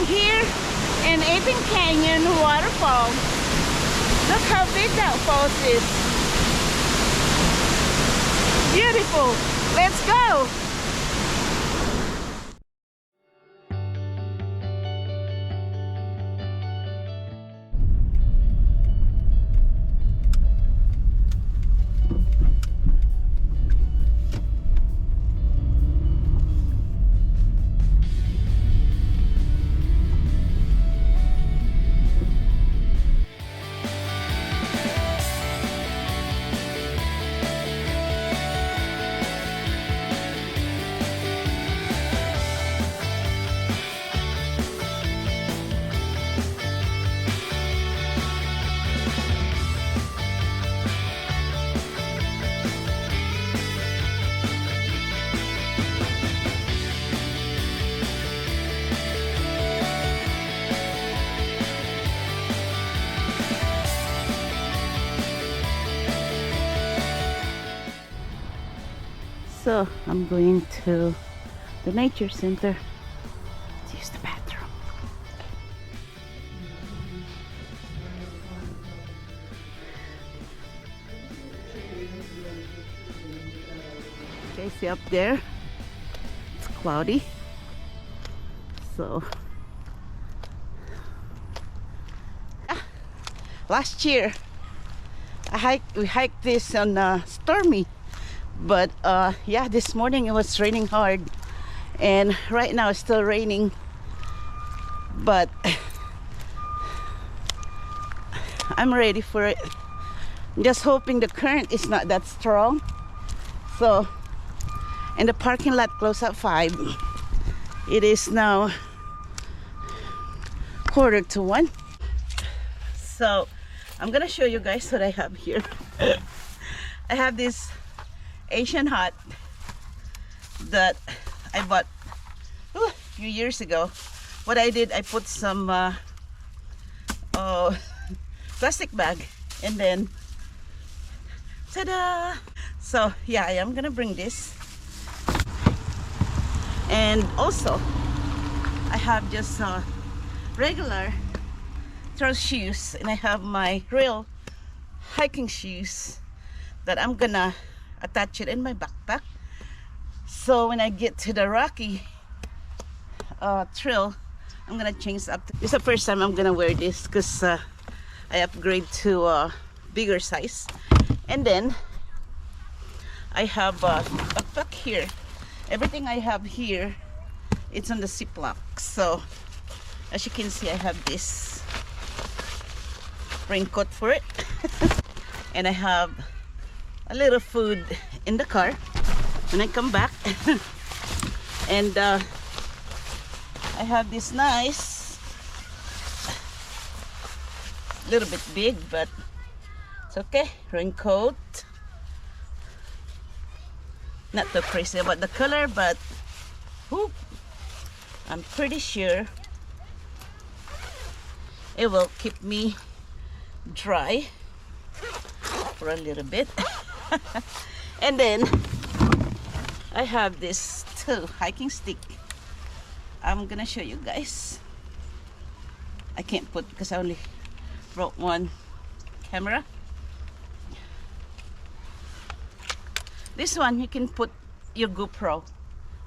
here in Eaton Canyon waterfall. Look how big that falls is. Beautiful. Let's go. So I'm going to the nature center to use the bathroom. Okay, see up there, it's cloudy. So last year we hiked this on stormy. But yeah, this morning it was raining hard, and right now it's still raining, but I'm ready for it. I'm just hoping the current is not that strong. So, and the parking lot closed at 5. It is now 1:45. So I'm gonna show you guys what I have here. I have this Asian hut that I bought a few years ago. What I did, I put some plastic bag, and then ta-da! So yeah, I am gonna bring this. And also I have just regular trail shoes, and I have my real hiking shoes that I'm gonna attach it in my backpack. So when I get to the rocky trail, I'm gonna change up. This is the first time I'm gonna wear this because I upgrade to bigger size. And then I have a backpack here. Everything I have here, it's on the Ziploc. So as you can see, I have this raincoat for it. And I have a little food in the car when I come back. And I have this nice, little bit big, but it's okay, raincoat. Not too crazy about the color, but whoop, I'm pretty sure it will keep me dry for a little bit. And then I have this too, hiking stick. I'm gonna show you guys. I can't put because I only brought one camera. This one you can put your GoPro,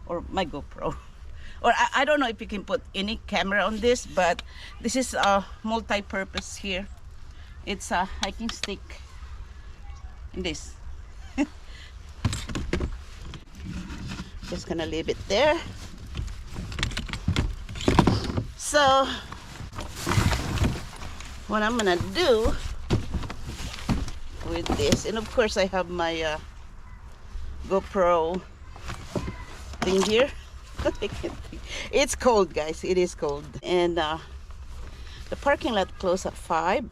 or my GoPro, or I don't know if you can put any camera on this, but this is a multi-purpose here. It's a hiking stick in this. Just gonna leave it there. So what I'm gonna do with this, and of course I have my GoPro thing here. It's cold, guys, it is cold. And the parking lot closed at 5,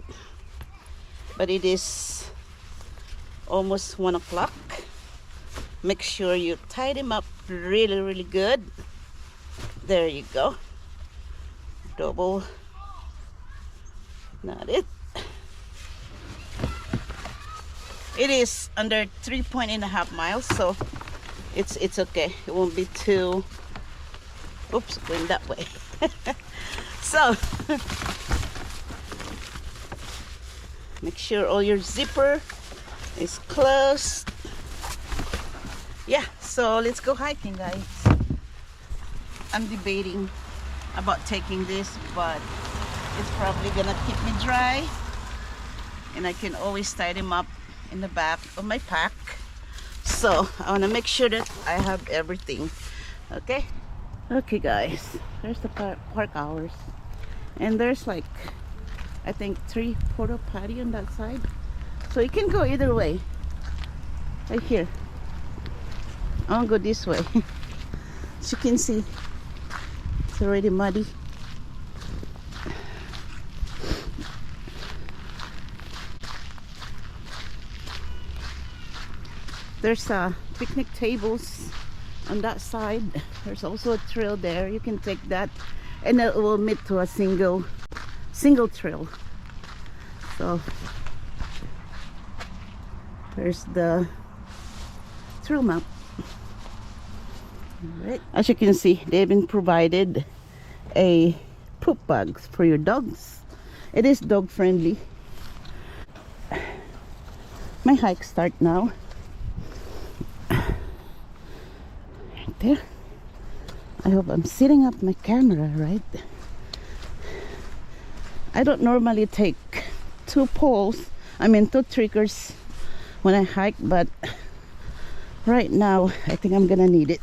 but it is almost 1 o'clock. Make sure you tie them up really good. There you go. Double. Not it. It is under 3.5 miles, so it's okay. It won't be too, oops, going that way. So make sure all your zipper is closed. Yeah, so let's go hiking, guys. I'm debating about taking this, but it's probably gonna keep me dry, and I can always tie them up in the back of my pack. So I want to make sure that I have everything. Okay guys, there's the park hours, and there's like I think 3 porta potty on that side, so you can go either way. Right here, I'll go this way. As you can see, it's already muddy. There's picnic tables on that side. There's also a trail there. You can take that, and it will meet to a single trail. So there's the trail map. All right. As you can see, they've been provided a poop bags for your dogs. It is dog friendly. My hike start now. There. I hope I'm setting up my camera right. I don't normally take 2 triggers when I hike, but right now I think I'm gonna need it.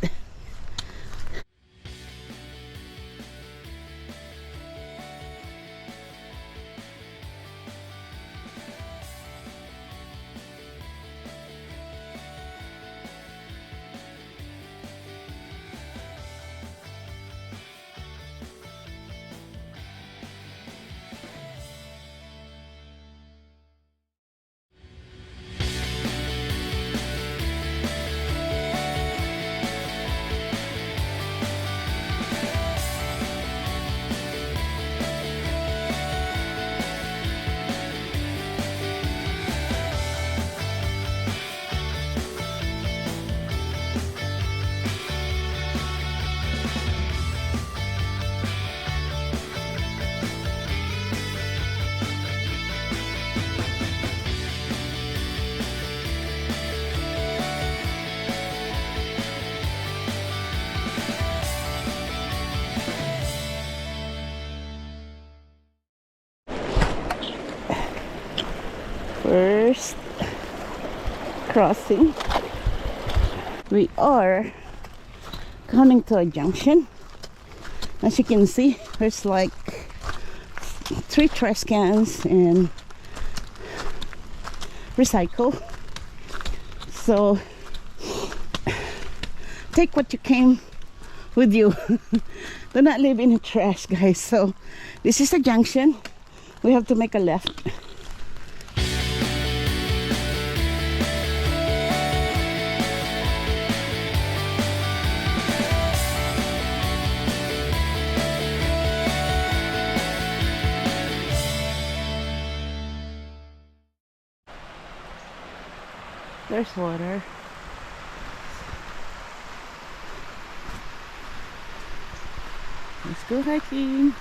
First crossing, we are coming to a junction. As you can see, there's like 3 trash cans and recycle. So take what you came with you. Do not live in the trash, guys. So this is a junction. We have to make a left. There's water. Let's go hiking.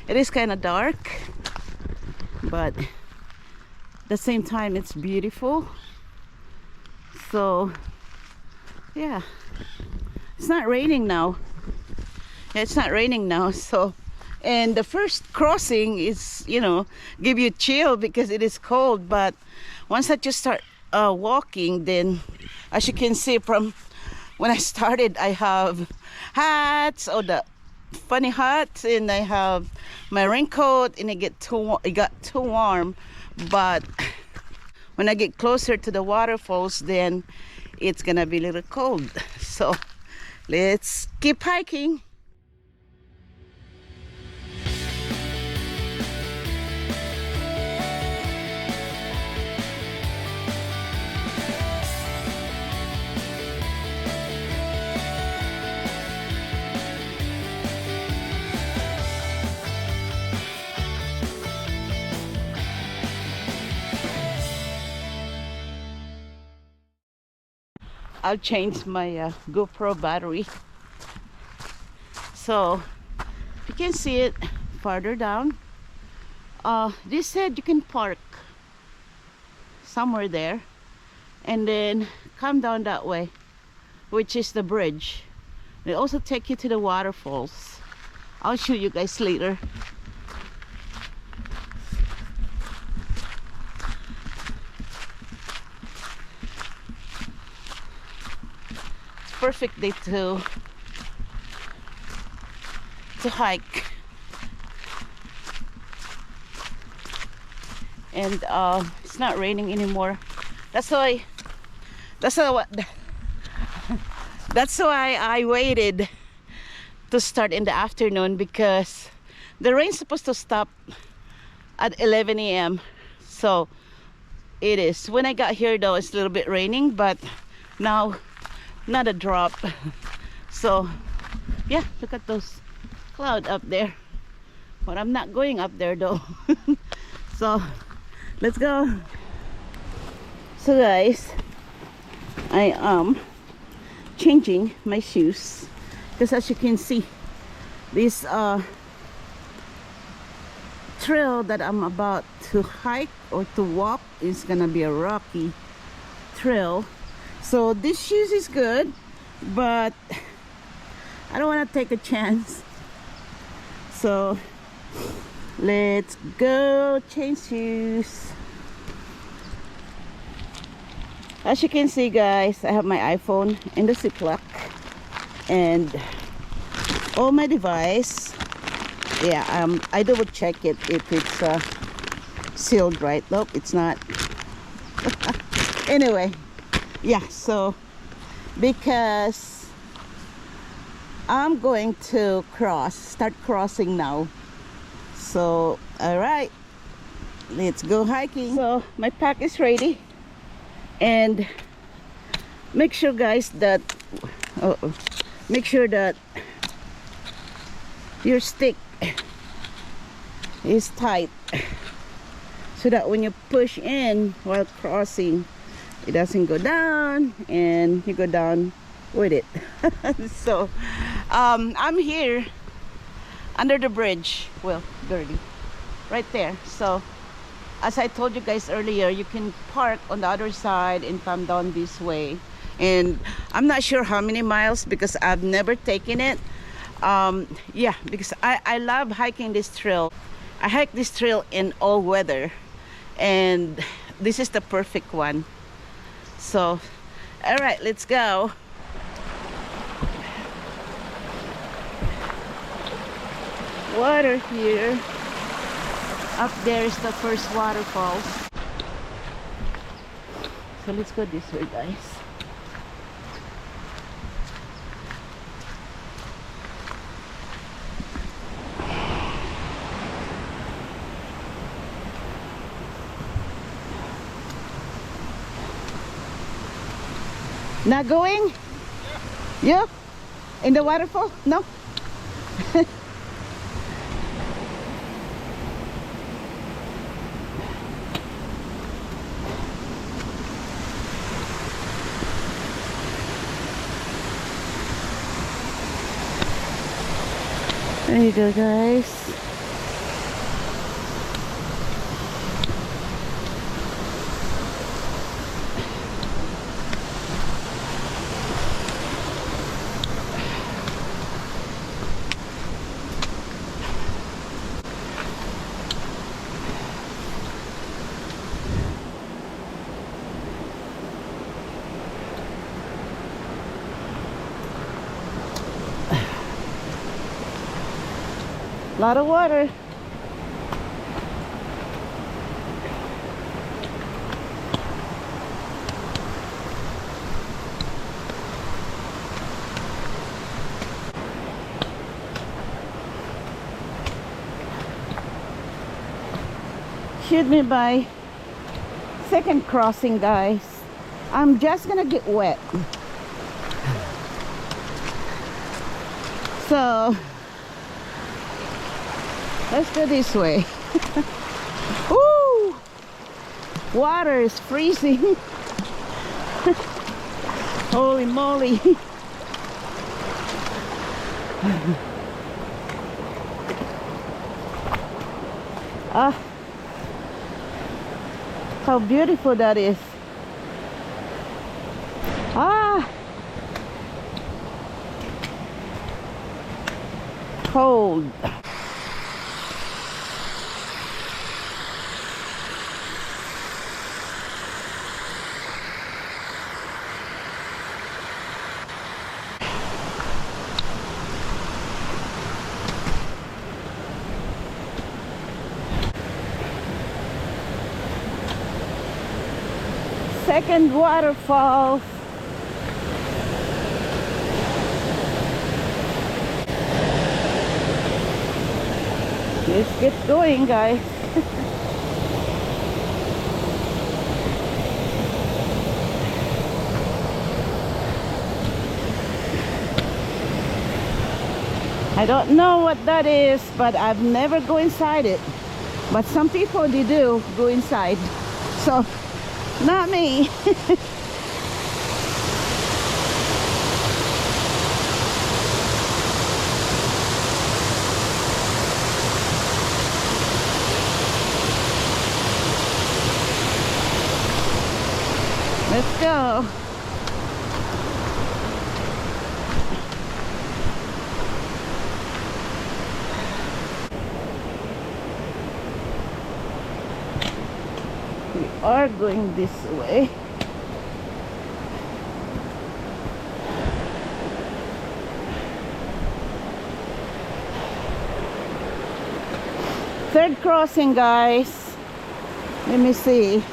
It is kind of dark, but at the same time it's beautiful. So yeah, it's not raining now. It's not raining now. So, and the first crossing is, you know, give you chill because it is cold, but once that you start walking, then as you can see from when I started, I have hats, or the funny hats, and I have my raincoat, and it got too warm. But when I get closer to the waterfalls, then it's gonna be a little cold. So let's keep hiking. I'll change my GoPro battery. So you can see it farther down. This said you can park somewhere there and then come down that way, which is the bridge. They also take you to the waterfalls. I'll show you guys later. Perfect day to hike, and it's not raining anymore. That's why I waited to start in the afternoon, because the rain's supposed to stop at 11 a.m. So it is. When I got here though, it's a little bit raining, but now not a drop. So yeah, look at those clouds up there, but I'm not going up there though. So let's go. So guys, I am changing my shoes, because as you can see, this trail that I'm about to hike or to walk is gonna be a rocky trail. So this shoes is good, but I don't want to take a chance. So let's go change shoes. As you can see guys, I have my iPhone in the Ziploc and all my device. Yeah, I double check it if it's sealed right. Nope, it's not. Anyway, yeah, so because I'm going to start crossing now. So all right, let's go hiking. So my pack is ready, and make sure guys that make sure that your stick is tight, so that when you push in while crossing, it doesn't go down and you go down with it. So I'm here under the bridge, well, Gertie, right there. So as I told you guys earlier, you can park on the other side and come down this way. And I'm not sure how many miles because I've never taken it. Yeah, because I love hiking this trail. I hike this trail in all weather, and this is the perfect one. So all right, let's go. Water here. Up there is the first waterfalls. So let's go this way, guys. Not going? Yeah. In the waterfall? No? There you go, guys. A lot of water. Should be my second crossing, guys. I'm just gonna get wet. So let's go this way. Woo! Water is freezing. Holy moly. Ah, how beautiful that is. Ah, cold. Second waterfall. Let's get going, guys. I don't know what that is, but I've never go inside it. But some people they do go inside. So not me. Let's go. We are going this way. Third crossing, guys. Let me see.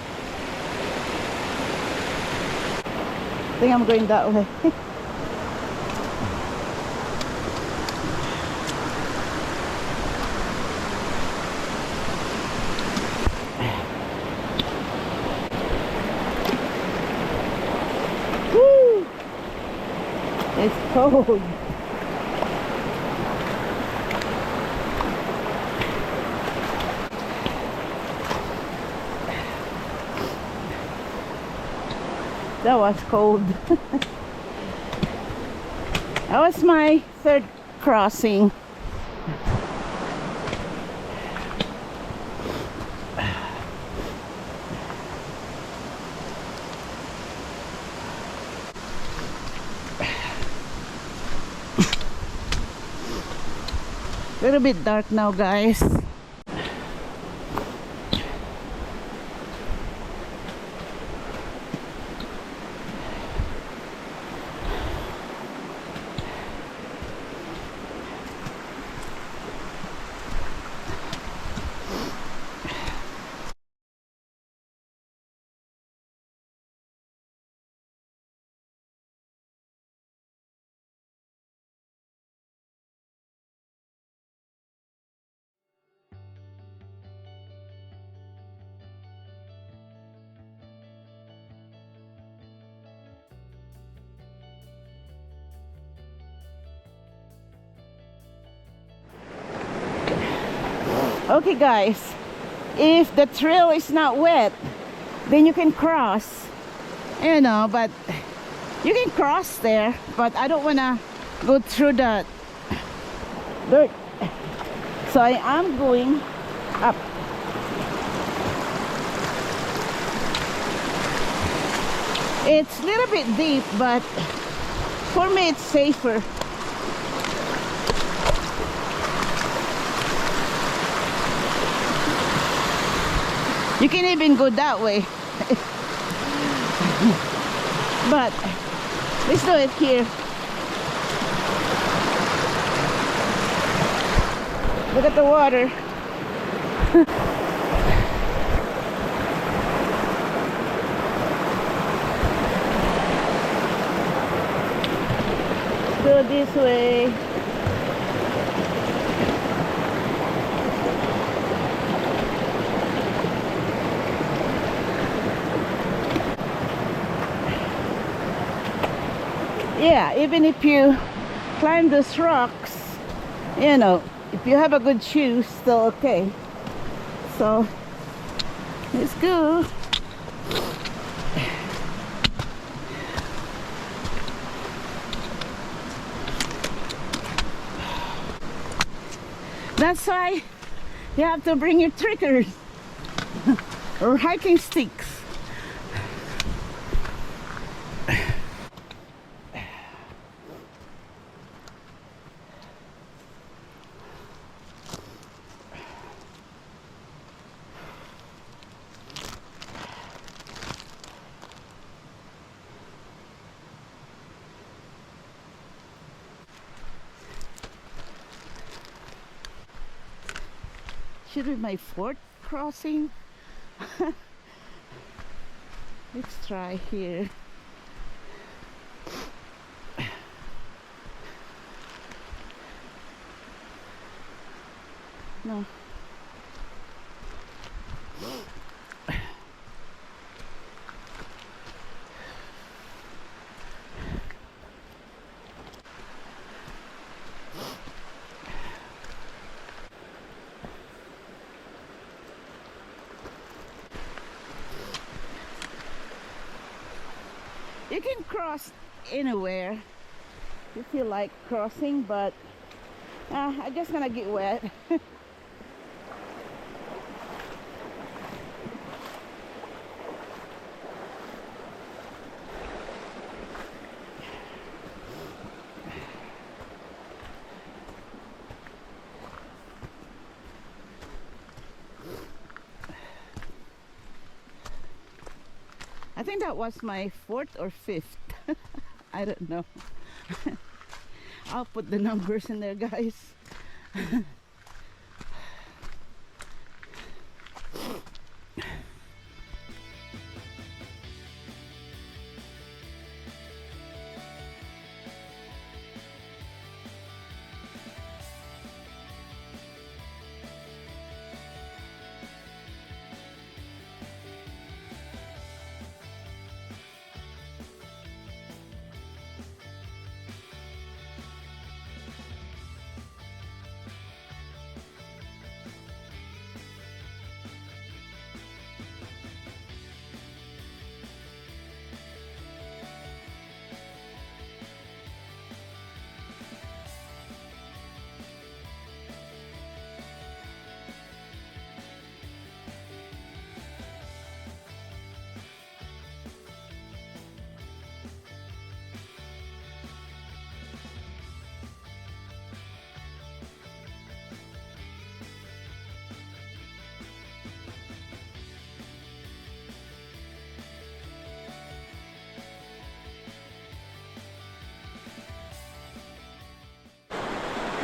I think I'm going that way. Woo! It's cold. That was cold. That was my third crossing. A little bit dark now, guys. Okay, guys, if the trail is not wet, then you can cross, you know, but you can cross there, but I don't want to go through the dirt, so I am going up. It's a little bit deep, but for me it's safer. You can even go that way. But let's do it here. Look at the water. Go this way. Yeah, even if you climb those rocks, you know, if you have a good shoe, still okay. So let's go. That's why you have to bring your triggers or hiking sticks. Should be my fourth crossing. Let's try here. No. You can cross anywhere if you like crossing, but I'm just gonna get wet. I think that was my fourth or fifth. I don't know. I'll put the numbers in there, guys.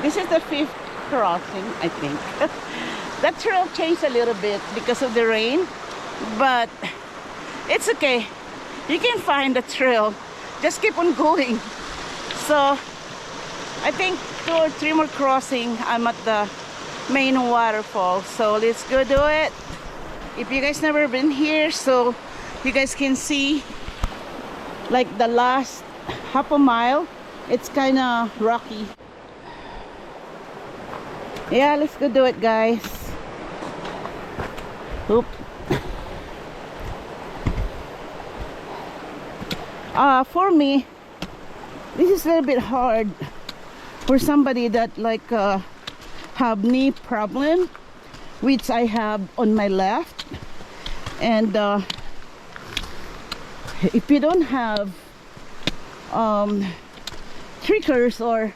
This is the fifth crossing, I think. That trail changed a little bit because of the rain, but it's okay. You can find the trail. Just keep on going. So I think 2 or 3 more crossing, I'm at the main waterfall. So let's go do it. If you guys never been here, so you guys can see like the last half a mile, it's kind of rocky. Yeah, let's go do it, guys. Oop. For me, this is a little bit hard for somebody that like have knee problem, which I have on my left. And if you don't have triggers or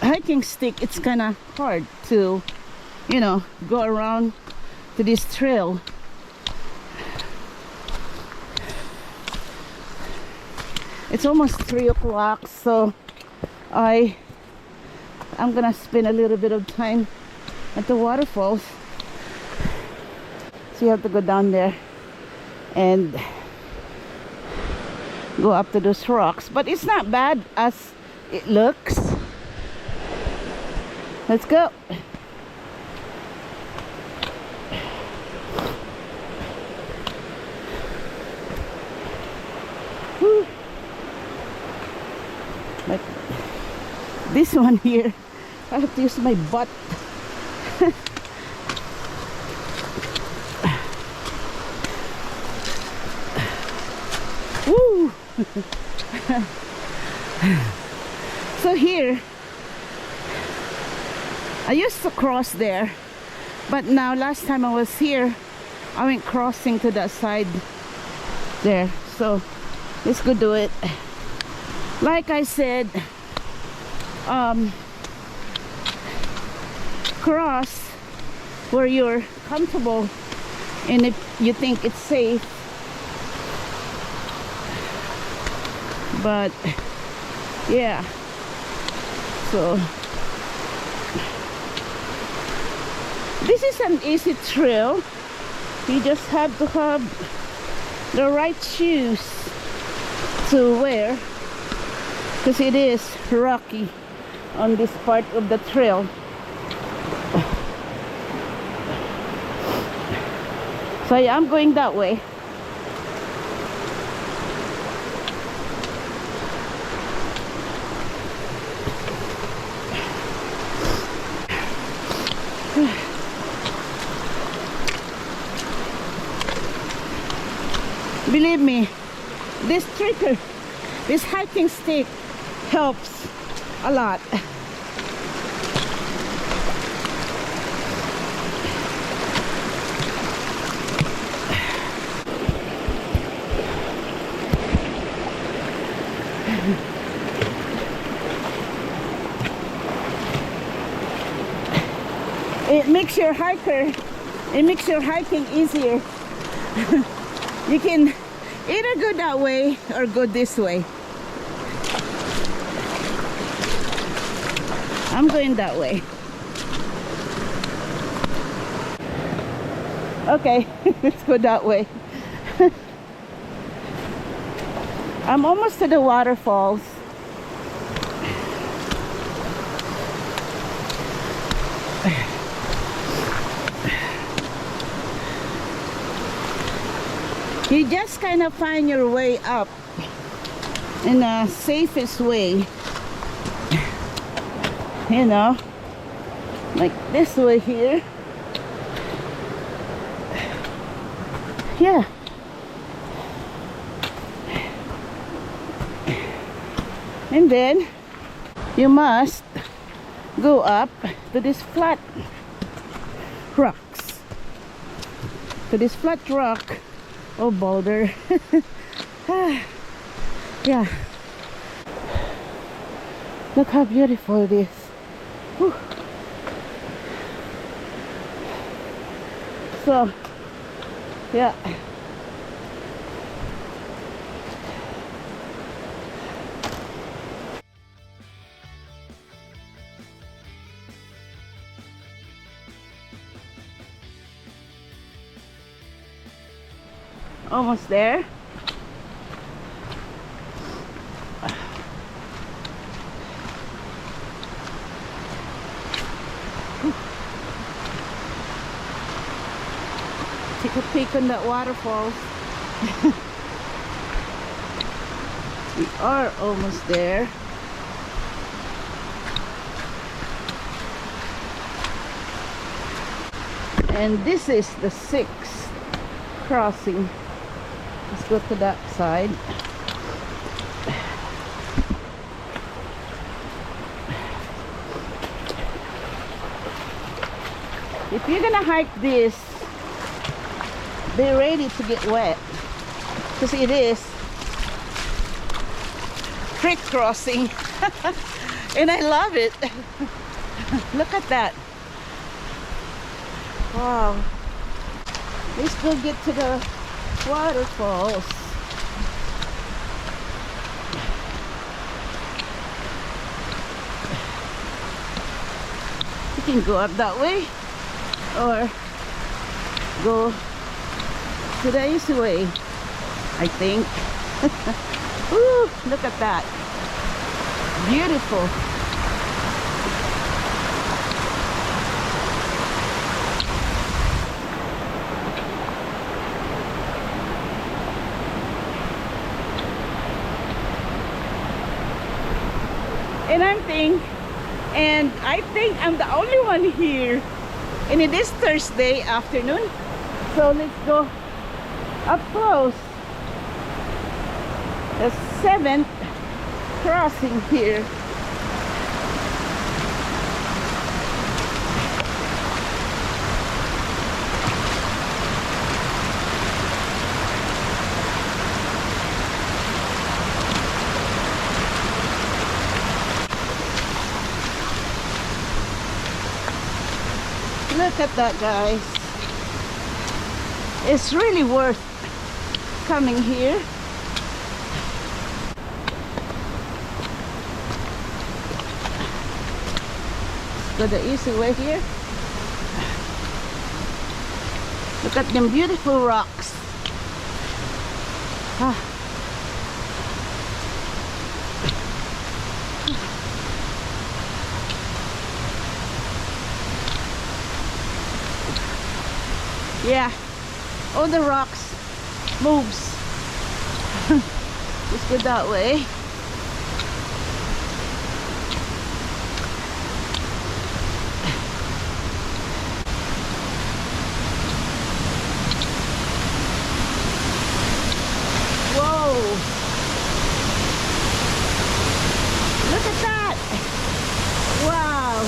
hiking stick, it's kind of hard to, you know, go around to this trail. It's almost 3 o'clock, so I I'm gonna spend a little bit of time at the waterfalls. So you have to go down there and go up to those rocks, but it's not bad as it looks. Let's go. Whew. But this one here, I have to use my butt. Woo! So here, I used to cross there, but now last time I was here, I went crossing to that side there. So let's go do it. Like I said, cross where you're comfortable and if you think it's safe. But yeah, so this is an easy trail. You just have to have the right shoes to wear, because it is rocky on this part of the trail. So yeah, I'm going that way. Believe me, this trigger, this hiking stick helps a lot. It makes your hiking easier. You can either go that way or go this way. I'm going that way. Okay, let's go that way. I'm almost to the waterfalls. You just kind of find your way up in the safest way, you know, like this way here. Yeah. And then you must go up to this flat rocks, to this flat rock. Oh, boulder. Yeah. Look how beautiful it is. Whew. So, yeah. Almost there. Take a peek on that waterfall. We are almost there. And this is the 6th crossing. Let's go to that side. If you're gonna hike this, be ready to get wet, because it is creek crossing. And I love it. Look at that. Wow. Let's go get to the waterfalls. can go up that way or go to the easy way, I think. Ooh, look at that. Beautiful. And I think I'm the only one here, and it is Thursday afternoon, so let's go up close. The 7th crossing here. Look at that, guys. It's really worth coming here. Let's go the easy way here. Look at them beautiful rocks. Ah. Yeah, all the rocks moves. Let's go that way. Whoa! Look at that! Wow!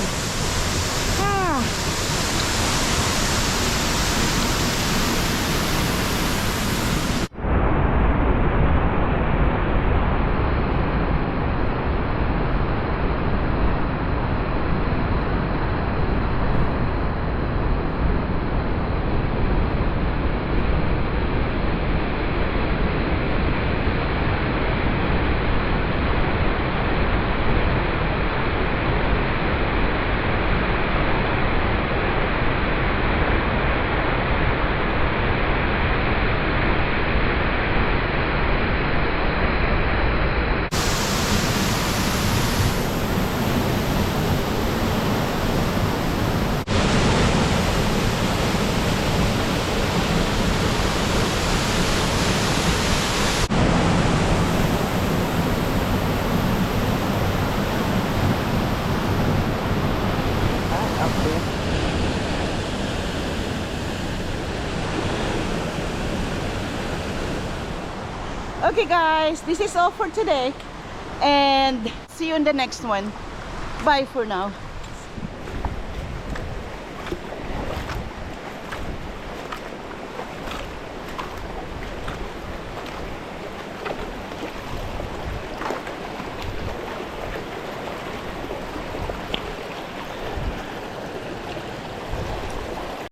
Ah! Okay guys, this is all for today, and see you in the next one. Bye for now.